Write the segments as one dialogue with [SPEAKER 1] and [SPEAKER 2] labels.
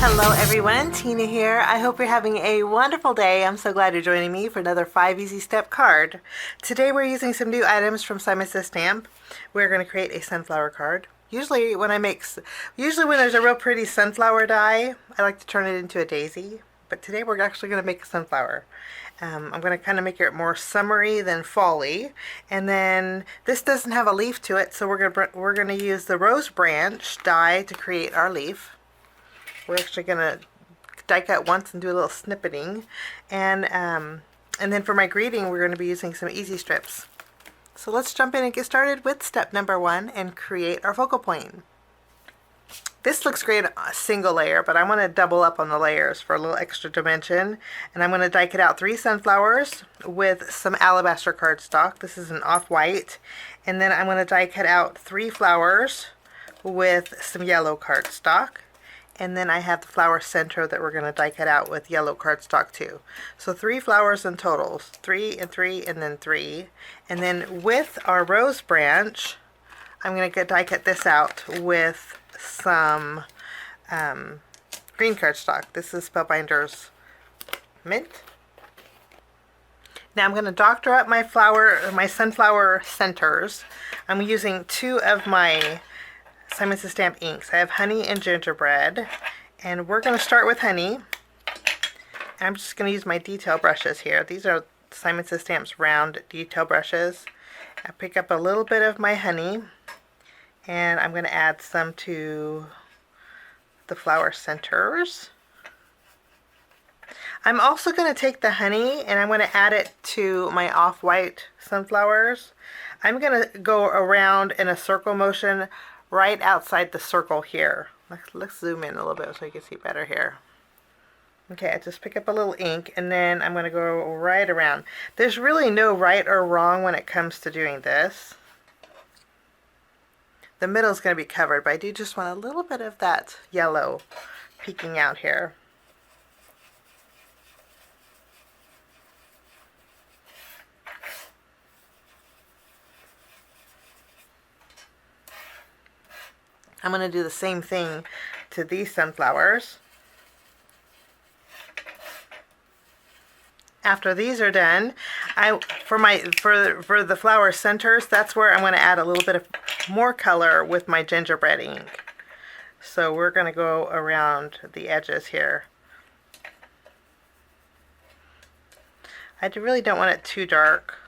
[SPEAKER 1] Hello everyone, Tina here. I hope you're having a wonderful day. I'm so glad you're joining me for another 5 Easy Step card. Today we're using some new items from Simon Says Stamp. We're going to create a sunflower card. Usually when there's a real pretty sunflower die, I like to turn it into a daisy. But today we're actually going to make a sunflower. I'm going to kind of make it more summery than fall-y. And then this doesn't have a leaf to it, so we're going to use the rose branch die to create our leaf. We're actually going to die cut once and do a little snippeting. And then for my greeting, we're going to be using some easy strips. So let's jump in and get started with step number 1 and create our focal point. This looks great on a single layer, but I want to double up on the layers for a little extra dimension. And I'm going to die cut out 3 sunflowers with some alabaster cardstock. This is an off-white. And then I'm going to die cut out 3 flowers with some yellow cardstock. And then I have the flower center that we're going to die cut out with yellow cardstock too. So 3 flowers in total, 3 and 3 and then 3. And then with our rose branch, I'm going to die cut this out with some green cardstock. This is Spellbinder's Mint. Now I'm going to doctor up my sunflower centers. I'm using 2 of my Simon Says Stamp inks. I have honey and gingerbread, and we're going to start with honey. I'm just going to use my detail brushes here. These are Simon Says Stamp's round detail brushes. I pick up a little bit of my honey, and I'm going to add some to the flower centers. I'm also going to take the honey and I'm going to add it to my off-white sunflowers. I'm going to go around in a circle motion right outside the circle here. Let's zoom in a little bit so you can see better here. Okay, I just pick up a little ink and then I'm going to go right around. There's really no right or wrong when it comes to doing this. The middle is going to be covered, but I do just want a little bit of that yellow peeking out here. I'm going to do the same thing to these sunflowers. After these are done, for the flower centers, that's where I'm going to add a little bit of more color with my gingerbread ink. So we're going to go around the edges here. I really don't want it too dark.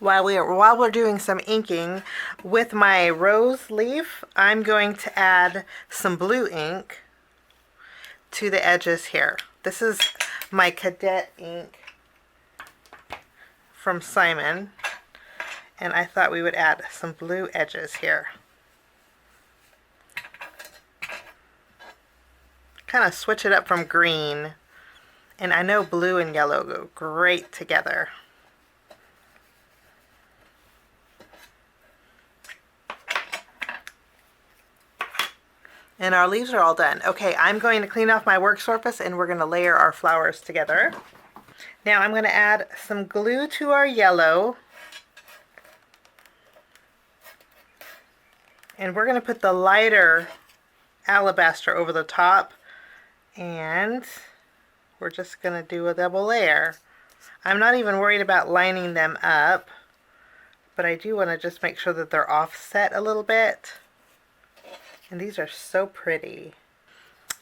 [SPEAKER 1] While we're doing some inking with my rose leaf, I'm going to add some blue ink to the edges here. This is my cadet ink from Simon, and I thought we would add some blue edges here. Kind of switch it up from green, and I know blue and yellow go great together. And our leaves are all done. Okay, I'm going to clean off my work surface and we're going to layer our flowers together. Now I'm going to add some glue to our yellow. And we're going to put the lighter alabaster over the top. And we're just going to do a double layer. I'm not even worried about lining them up, but I do want to just make sure that they're offset a little bit. And these are so pretty.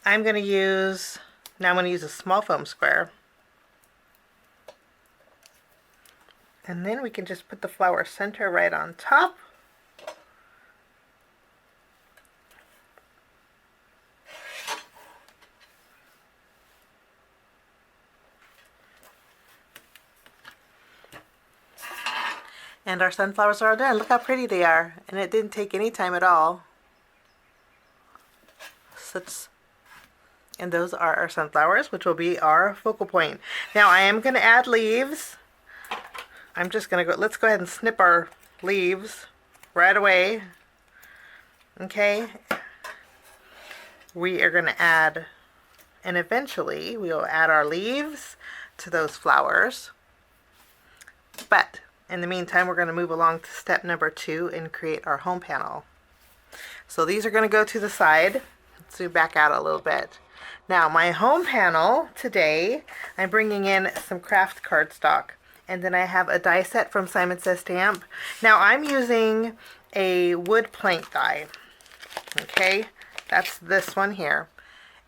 [SPEAKER 1] I'm going to use a small foam square. And then we can just put the flower center right on top. And our sunflowers are all done. Look how pretty they are. And it didn't take any time at all. And those are our sunflowers, which will be our focal point. Now I am going to add leaves. I'm just going to let's go ahead and snip our leaves right away. Okay. We are going to add, and eventually we will add our leaves to those flowers. But in the meantime, we're going to move along to step number 2 and create our home panel. So these are going to go to the side. Let's zoom back out a little bit. Now my home panel today, I'm bringing in some craft cardstock, and then I have a die set from Simon Says Stamp. Now I'm using a wood plank die. Okay, that's this one here.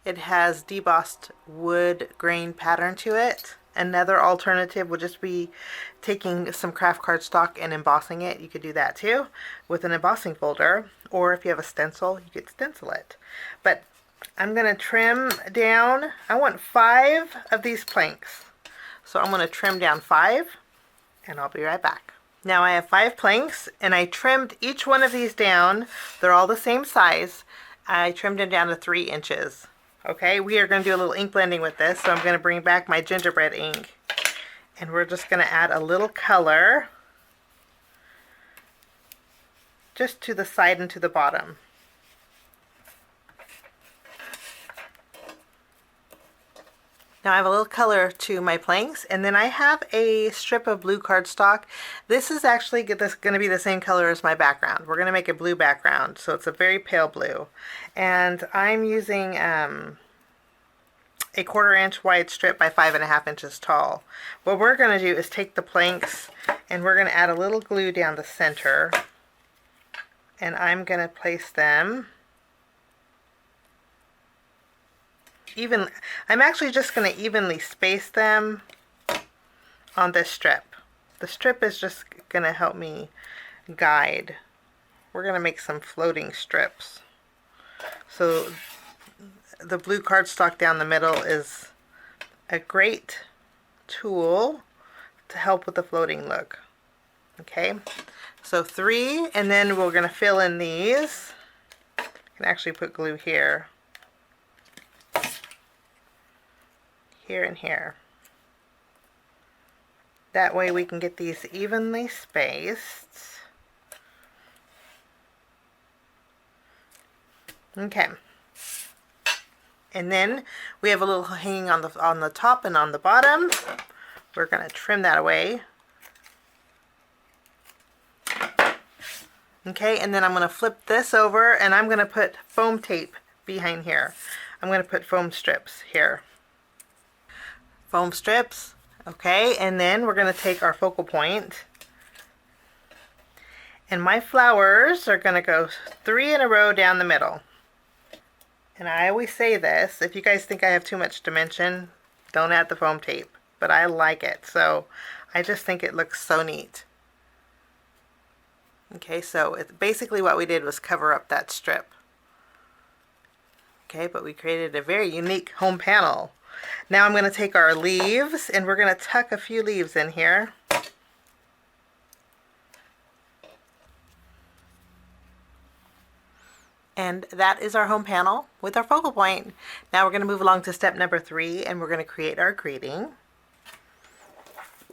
[SPEAKER 1] It has debossed wood grain pattern to it. Another alternative would just be taking some craft cardstock and embossing it. You could do that too with an embossing folder, or if you have a stencil, you could stencil it. But I'm going to trim down, I want 5 of these planks. So I'm going to trim down 5 and I'll be right back. Now I have 5 planks and I trimmed each one of these down. They're all the same size. I trimmed them down to 3 inches. Okay, we are going to do a little ink blending with this, so I'm going to bring back my gingerbread ink. And we're just going to add a little color just to the side and to the bottom. Now I have a little color to my planks, and then I have a strip of blue cardstock. This is actually going to be the same color as my background. We're going to make a blue background, so it's a very pale blue. And I'm using a 1/4 inch wide strip by 5.5 inches tall. What we're going to do is take the planks and we're going to add a little glue down the center, and I'm going to place them even. I'm actually just going to evenly space them on this strip. The strip is just going to help me guide. We're going to make some floating strips. So the blue cardstock down the middle is a great tool to help with the floating look. Okay, so 3, and then we're going to fill in these. You can actually put glue here. Here and here. That way we can get these evenly spaced. Okay. And then we have a little hanging on the top and on the bottom. We're going to trim that away. Okay, and then I'm going to flip this over and I'm going to put foam tape behind here. I'm going to put foam strips here. Foam strips, okay, and then we're going to take our focal point, and my flowers are going to go 3 in a row down the middle. And I always say this, if you guys think I have too much dimension, don't add the foam tape, but I like it, so I just think it looks so neat. Okay, so basically what we did was cover up that strip. Okay, but we created a very unique home panel. Now I'm going to take our leaves and we're going to tuck a few leaves in here. And that is our home panel with our focal point. Now we're going to move along to step number 3 and we're going to create our greeting.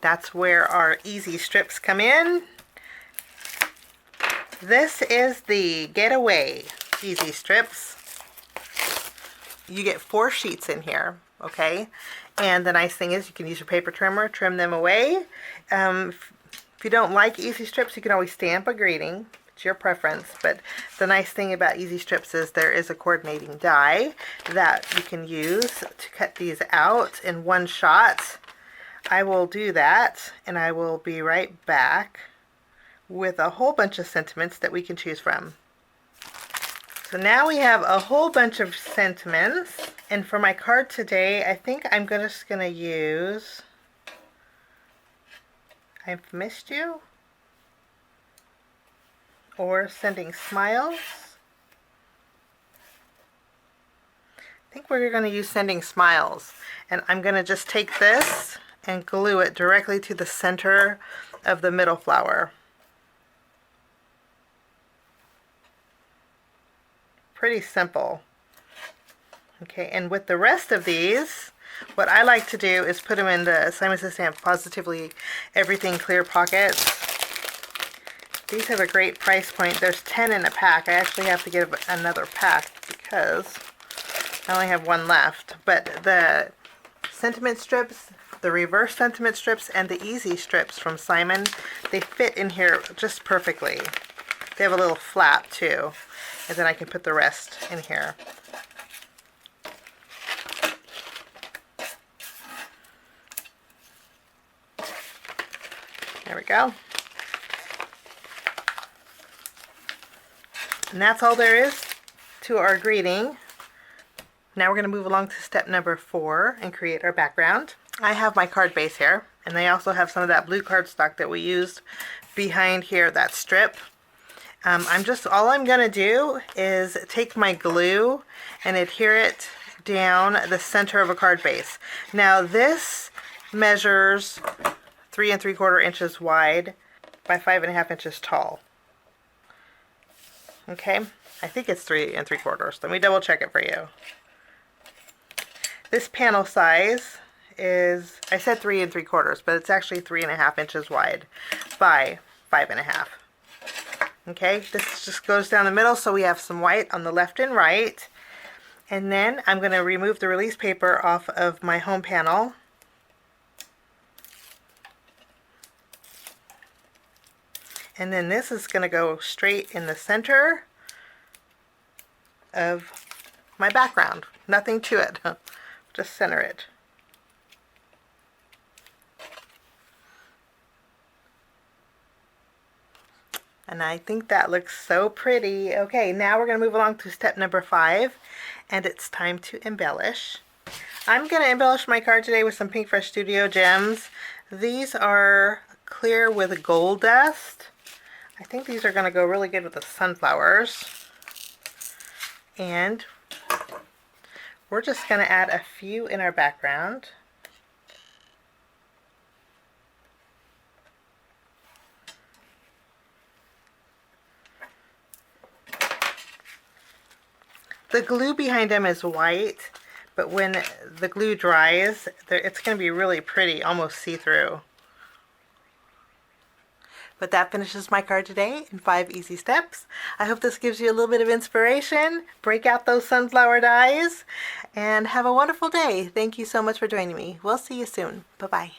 [SPEAKER 1] That's where our easy strips come in. This is the Getaway easy strips. You get 4 sheets in here. Okay, and the nice thing is you can use your paper trimmer, trim them away. If you don't like easy strips, you can always stamp a greeting. It's your preference, but the nice thing about easy strips is there is a coordinating die that you can use to cut these out in one shot. I will do that, and I will be right back with a whole bunch of sentiments that we can choose from. So now we have a whole bunch of sentiments, and for my card today, I think I'm just going to use I've Missed You or Sending Smiles. I think we're going to use Sending Smiles, and I'm going to just take this and glue it directly to the center of the middle flower. Pretty simple. Okay, and with the rest of these, what I like to do is put them in the Simon Says Stamp Pawsitively Everything Clear pockets. These have a great price point. There's 10 in a pack. I actually have to get another pack because I only have one left. But the sentiment strips, the reverse sentiment strips and the easy strips from Simon. They fit in here just perfectly. They have a little flap too, and then I can put the rest in here. There we go. And that's all there is to our greeting. Now we're going to move along to step number 4 and create our background. I have my card base here, and I also have some of that blue cardstock that we used behind here, that strip. All I'm going to do is take my glue and adhere it down the center of a card base. Now this measures 3 3/4 inches wide by 5 1/2 inches tall. Okay, I think it's 3 3/4. Let me double check it for you. This panel size is, I said 3 3/4, but it's actually 3 1/2 inches wide by 5 1/2. Okay, this just goes down the middle, so we have some white on the left and right. And then I'm going to remove the release paper off of my home panel. And then this is going to go straight in the center of my background. Nothing to it. Just center it. And I think that looks so pretty. Okay, now we're going to move along to step number 5, and it's time to embellish. I'm going to embellish my card today with some Pinkfresh Studio Gems. These are clear with gold dust. I think these are going to go really good with the sunflowers. And we're just going to add a few in our background. The glue behind them is white, but when the glue dries, it's going to be really pretty, almost see-through. But that finishes my card today in 5 easy steps. I hope this gives you a little bit of inspiration. Break out those sunflower dies and have a wonderful day. Thank you so much for joining me. We'll see you soon. Bye-bye.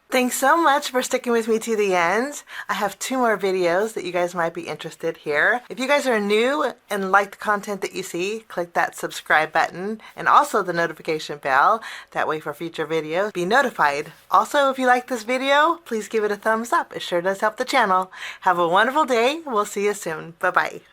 [SPEAKER 1] Thanks so much for sticking with me to the end. I have 2 more videos that you guys might be interested here. If you guys are new and like the content that you see, click that subscribe button and also the notification bell. That way for future videos, be notified. Also, if you like this video, please give it a thumbs up. It sure does help the channel. Have a wonderful day. We'll see you soon. Bye-bye.